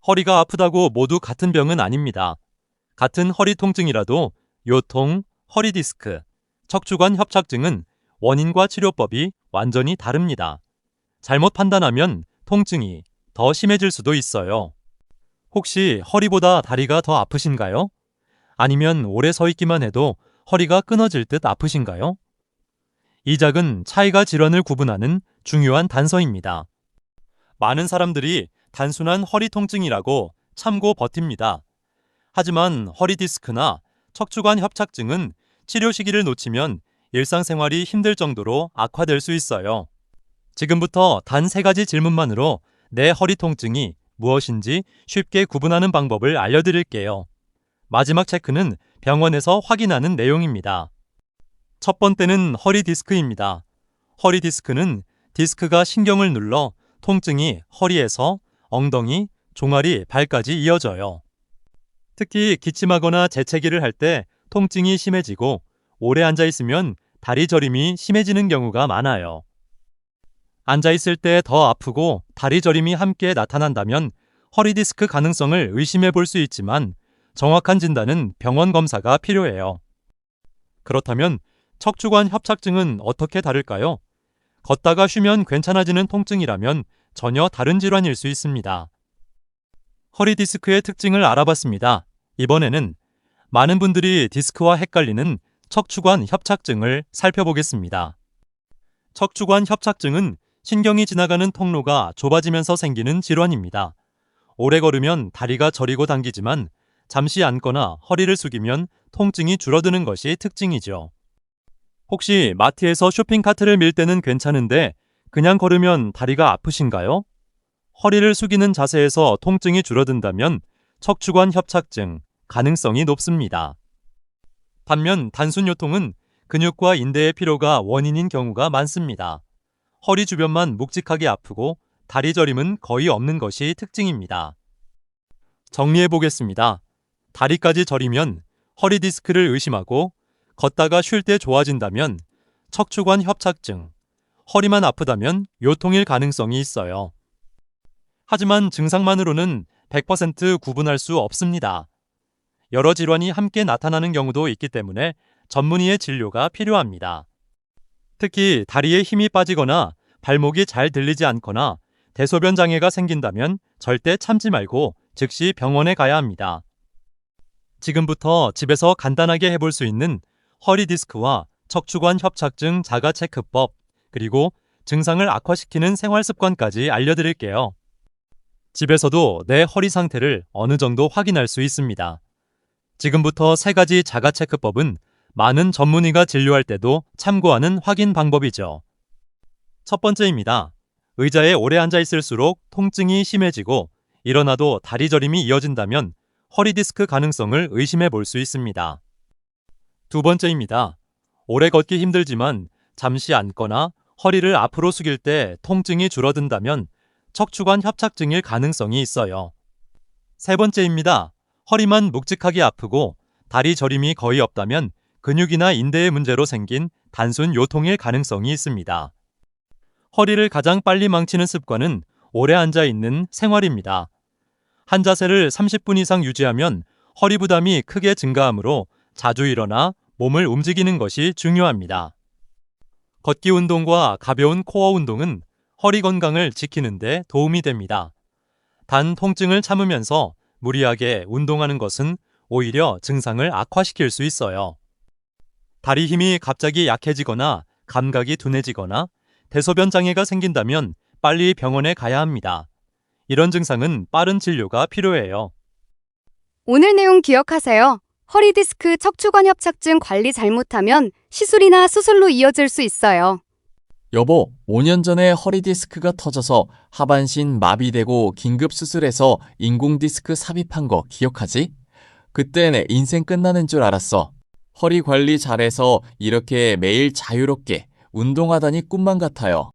허리가 아프다고 모두 같은 병은 아닙니다. 같은 허리 통증이라도 요통, 허리 디스크, 척추관 협착증은 원인과 치료법이 완전히 다릅니다. 잘못 판단하면 통증이 더 심해질 수도 있어요. 혹시 허리보다 다리가 더 아프신가요? 아니면 오래 서 있기만 해도 허리가 끊어질 듯 아프신가요? 이 작은 차이가 질환을 구분하는 중요한 단서입니다. 많은 사람들이 단순한 허리 통증이라고 참고 버팁니다. 하지만 허리 디스크나 척추관 협착증은 치료 시기를 놓치면 일상생활이 힘들 정도로 악화될 수 있어요. 지금부터 단 3가지 질문만으로 내 허리 통증이 무엇인지 쉽게 구분하는 방법을 알려드릴게요. 마지막 체크는 병원에서 확인하는 내용입니다. 첫 번째는 허리 디스크입니다. 허리 디스크는 디스크가 신경을 눌러 통증이 허리에서 엉덩이, 종아리, 발까지 이어져요. 특히 기침하거나 재채기를 할 때 통증이 심해지고 오래 앉아있으면 다리 저림이 심해지는 경우가 많아요. 앉아있을 때 더 아프고 다리 저림이 함께 나타난다면 허리 디스크 가능성을 의심해 볼 수 있지만 정확한 진단은 병원 검사가 필요해요. 그렇다면 척추관 협착증은 어떻게 다를까요? 걷다가 쉬면 괜찮아지는 통증이라면 전혀 다른 질환일 수 있습니다. 허리 디스크의 특징을 알아봤습니다. 이번에는 많은 분들이 디스크와 헷갈리는 척추관 협착증을 살펴보겠습니다. 척추관 협착증은 신경이 지나가는 통로가 좁아지면서 생기는 질환입니다. 오래 걸으면 다리가 저리고 당기지만 잠시 앉거나 허리를 숙이면 통증이 줄어드는 것이 특징이죠. 혹시 마트에서 쇼핑카트를 밀 때는 괜찮은데 그냥 걸으면 다리가 아프신가요? 허리를 숙이는 자세에서 통증이 줄어든다면 척추관 협착증 가능성이 높습니다. 반면 단순 요통은 근육과 인대의 피로가 원인인 경우가 많습니다. 허리 주변만 묵직하게 아프고 다리 저림은 거의 없는 것이 특징입니다. 정리해 보겠습니다. 다리까지 저리면 허리 디스크를 의심하고 걷다가 쉴 때 좋아진다면 척추관 협착증, 허리만 아프다면 요통일 가능성이 있어요. 하지만 증상만으로는 100% 구분할 수 없습니다. 여러 질환이 함께 나타나는 경우도 있기 때문에 전문의의 진료가 필요합니다. 특히 다리에 힘이 빠지거나 발목이 잘 들리지 않거나 대소변 장애가 생긴다면 절대 참지 말고 즉시 병원에 가야 합니다. 지금부터 집에서 간단하게 해볼 수 있는 허리 디스크와 척추관 협착증 자가 체크법, 그리고 증상을 악화시키는 생활 습관까지 알려드릴게요. 집에서도 내 허리 상태를 어느 정도 확인할 수 있습니다. 지금부터 3가지 자가 체크법은 많은 전문의가 진료할 때도 참고하는 확인 방법이죠. 첫 번째입니다. 의자에 오래 앉아 있을수록 통증이 심해지고 일어나도 다리 저림이 이어진다면 허리 디스크 가능성을 의심해 볼 수 있습니다. 두 번째입니다. 오래 걷기 힘들지만 잠시 앉거나 허리를 앞으로 숙일 때 통증이 줄어든다면 척추관 협착증일 가능성이 있어요. 세 번째입니다. 허리만 묵직하게 아프고 다리 저림이 거의 없다면 근육이나 인대의 문제로 생긴 단순 요통일 가능성이 있습니다. 허리를 가장 빨리 망치는 습관은 오래 앉아 있는 생활입니다. 한 자세를 30분 이상 유지하면 허리 부담이 크게 증가하므로 자주 일어나 몸을 움직이는 것이 중요합니다. 걷기 운동과 가벼운 코어 운동은 허리 건강을 지키는 데 도움이 됩니다. 단 통증을 참으면서 무리하게 운동하는 것은 오히려 증상을 악화시킬 수 있어요. 다리 힘이 갑자기 약해지거나 감각이 둔해지거나 대소변 장애가 생긴다면 빨리 병원에 가야 합니다. 이런 증상은 빠른 진료가 필요해요. 오늘 내용 기억하세요. 허리 디스크 척추관 협착증 관리 잘못하면 시술이나 수술로 이어질 수 있어요. 여보, 5년 전에 허리 디스크가 터져서 하반신 마비되고 긴급 수술해서 인공 디스크 삽입한 거 기억하지? 그때 내 인생 끝나는 줄 알았어. 허리 관리 잘해서 이렇게 매일 자유롭게 운동하다니 꿈만 같아요.